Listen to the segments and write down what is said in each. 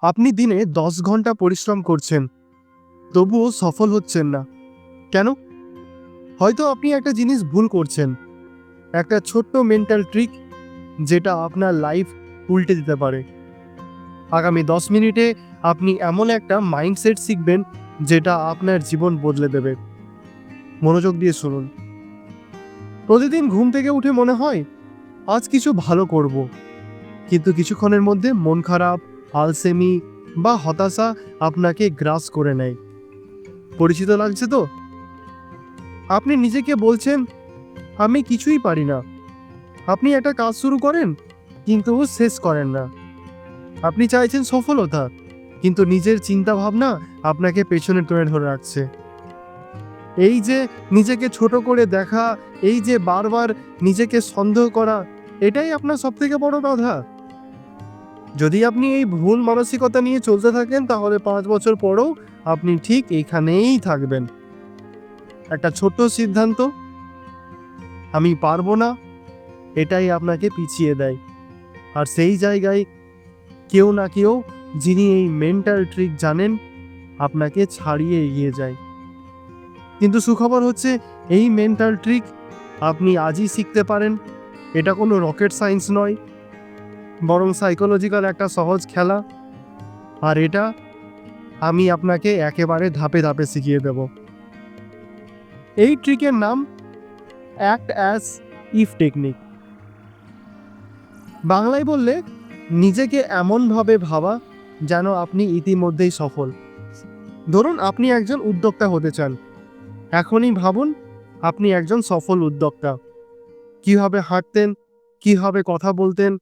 আপনি দিনে 10 ঘন্টা পরিশ্রম করছেন, তবুও সফল হচ্ছেন না। কেন? হয়তো আপনি একটা জিনিস ভুল করছেন। একটা ছোট্ট মেন্টাল ট্রিক যেটা আপনার লাইফ উল্টে দিতে পারে। আগামী 10 মিনিটে আপনি এমন একটা মাইন্ডসেট শিখবেন যেটা আপনার জীবন বদলে দেবে। মনোযোগ দিয়ে শুনুন। প্রতিদিন ঘুম থেকে উঠে মনে হয় আজ কিছু ভালো করব, কিন্তু কিছুক্ষণের মধ্যে মন খারাপ, আলসেমি বা হতাশা আপনাকে গ্রাস করে নেয়। পরিচিত লাগছে তো? আপনি নিজেকে বলছেন আমি কিছুই পারি না। আপনি একটা কাজ শুরু করেন কিন্তু শেষ করেন না। আপনি চাইছেন সফলতা, কিন্তু নিজের চিন্তা ভাবনা আপনাকে পেছনে টেনে ধরে রাখছে। এই যে নিজেকে ছোট করে দেখা, এই যে বারবার নিজেকে সন্দেহ করা, এটাই আপনার সবথেকে বড় বাধা। যদি আপনি এই ভুল মানসিকতা নিয়ে চলতে থাকেন, তাহলে 5 বছর পরেও আপনি ঠিক এইখানেই থাকবেন। একটা ছোট্ট সিদ্ধান্ত, আমি পারবো না, এটাই আপনাকে পিছিয়ে দেয়। আর সেই জায়গায় কেউ না কেউ, যিনি এই মেন্টাল ট্রিক জানেন, আপনাকে ছাড়িয়ে এগিয়ে যায়। কিন্তু সুখবর হচ্ছে, এই মেন্টাল ট্রিক আপনি আজই শিখতে পারেন। এটা কোনো রকেট সায়েন্স নয়, বরং সাইকোলজিক্যাল একটা সহজ খেলা। আর এটা আমি আপনাকে একেবারে ধাপে ধাপে শিখিয়ে দেব। এই ট্রিকের নাম অ্যাক্ট অ্যাজ ইফ টেকনিক। বাংলায় বললে নিজেকে এমনভাবে ভাবা যেন আপনি ইতিমধ্যেই সফল। ধরুন আপনি একজন উদ্যোক্তা হতে চান। এখনই ভাবুন আপনি একজন সফল উদ্যোক্তা। কিভাবে হাঁটতেন, কিভাবে কথা বলতেন,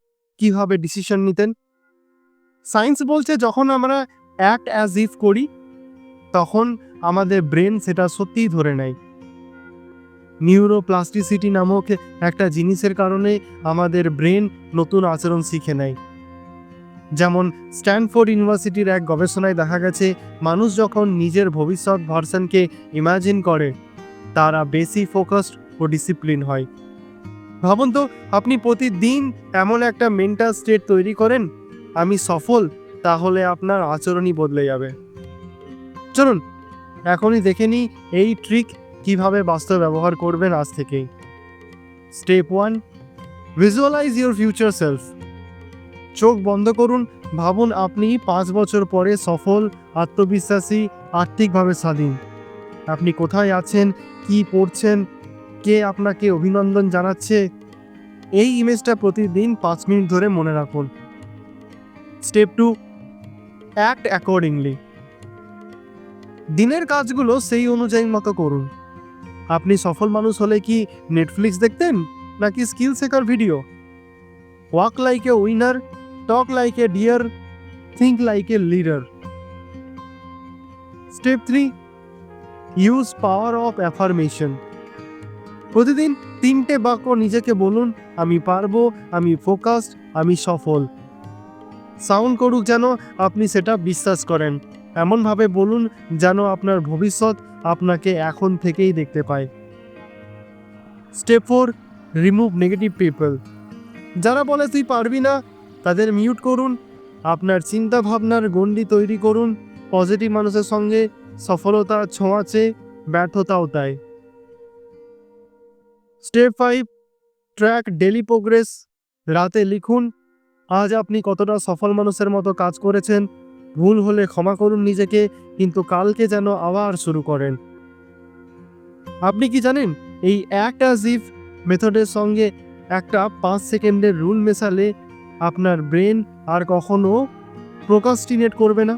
কিভাবে ডিসিশন নিতেন। সায়েন্স বলছে যখন আমরা অ্যাক্ট অ্যাজ ইফ করি, তখন আমাদের ব্রেন সেটা সত্যিই ধরে নেয়। নিউরোপ্লাস্টিসিটি নামক একটা জিনিসের কারণে আমাদের ব্রেন নতুন আচরণ শিখে নেয়। যেমন স্ট্যানফোর্ড ইউনিভার্সিটির এক গবেষণায় দেখা গেছে, মানুষ যখন নিজের ভবিষ্যৎ ভার্সনকে ইমাজিন করে, তারা বেশি ফোকাসড ও ডিসিপ্লিন হয়। ভাবুন তো, আপনি প্রতিদিন এমন একটা মেন্টাল স্টেট তৈরি করেন, আমি সফল, তাহলে আপনার আচরণই বদলে যাবে। চলুন এখনই দেখে নিই এই ট্রিক কিভাবে বাস্তবে ব্যবহার করবেন আজ থেকেই। Step 1, visualize your future self. চোখ বন্ধ করুন, ভাবুন আপনি 5 বছর পরে সফল, আত্মবিশ্বাসী, আর্থিকভাবে স্বাধীন। আপনি কোথায় আছেন, কি পড়ছেন, কে আপনাকে অভিনন্দন জানাচ্ছে। এই ইমেজটা প্রতিদিন 5 মিনিট ধরে মনে রাখুন। Step 2, act accordingly. দিনের কাজগুলো সেই অনুযায়ী মতো করুন। আপনি সফল মানুষ হলে কি নেটফ্লিক্স দেখতেন, নাকি স্কিল শেখার video? Walk like a winner, talk like a dear, think like a leader. Step 3, use power of affirmation. প্রতিদিন 3টে বাক্য নিজেকে বলুন, আমি পারবো, আমি ফোকাসড, আমি সফল। সাউন্ড করুক যেন আপনি সেটা বিশ্বাস করেন। এমনভাবে বলুন যেন আপনার ভবিষ্যৎ আপনাকে এখন থেকেই দেখতে পায়। Step 4, remove negative people. যারা বলে তুই পারবি না, তাদের মিউট করুন। আপনার চিন্তা ভাবনার গণ্ডি তৈরি করুন পজিটিভ মানুষের সঙ্গে। সফলতা ছোঁয়াচে, ব্যর্থতাও তাই। Step 5, track daily progress. রাতে লিখুন আজ আপনি কতটা সফল মানুষের মতো কাজ করেছেন। ভুল হলে ক্ষমা করুন নিজেকে, কিন্তু কালকে যেন আবার শুরু করেন। আপনি কি জানেন, এই অ্যাক্ট অ্যাজ ইফ মেথডের সঙ্গে একটা 5 সেকেন্ডের রুল মেশালে আপনার ব্রেন আর কখনো প্রোক্রাস্টিনেট করবে না।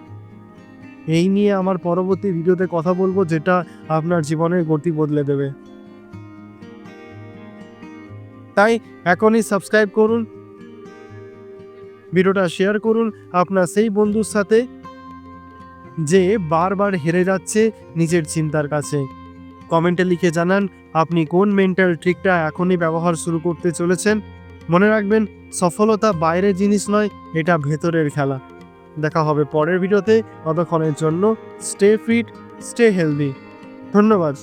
এই নিয়ে আমার পরবর্তী ভিডিওতে কথা বলবো, যেটা আপনার জীবনের গতি বদলে দেবে। তাই এখনই সাবস্ক্রাইব করুন, ভিডিওটা শেয়ার করুন আপনার সেই বন্ধুর সাথে যে বারবার হেরে যাচ্ছে নিজের চিন্তার কাছে। কমেন্টে লিখে জানান আপনি কোন মেন্টাল ট্রিকটা এখনই ব্যবহার শুরু করতে চলেছেন। মনে রাখবেন, সফলতা বাইরের জিনিস নয়, এটা ভেতরের খেলা। দেখা হবে পরের ভিডিওতে। ততক্ষণের জন্য স্টে ফিট, স্টে হেলদি। ধন্যবাদ।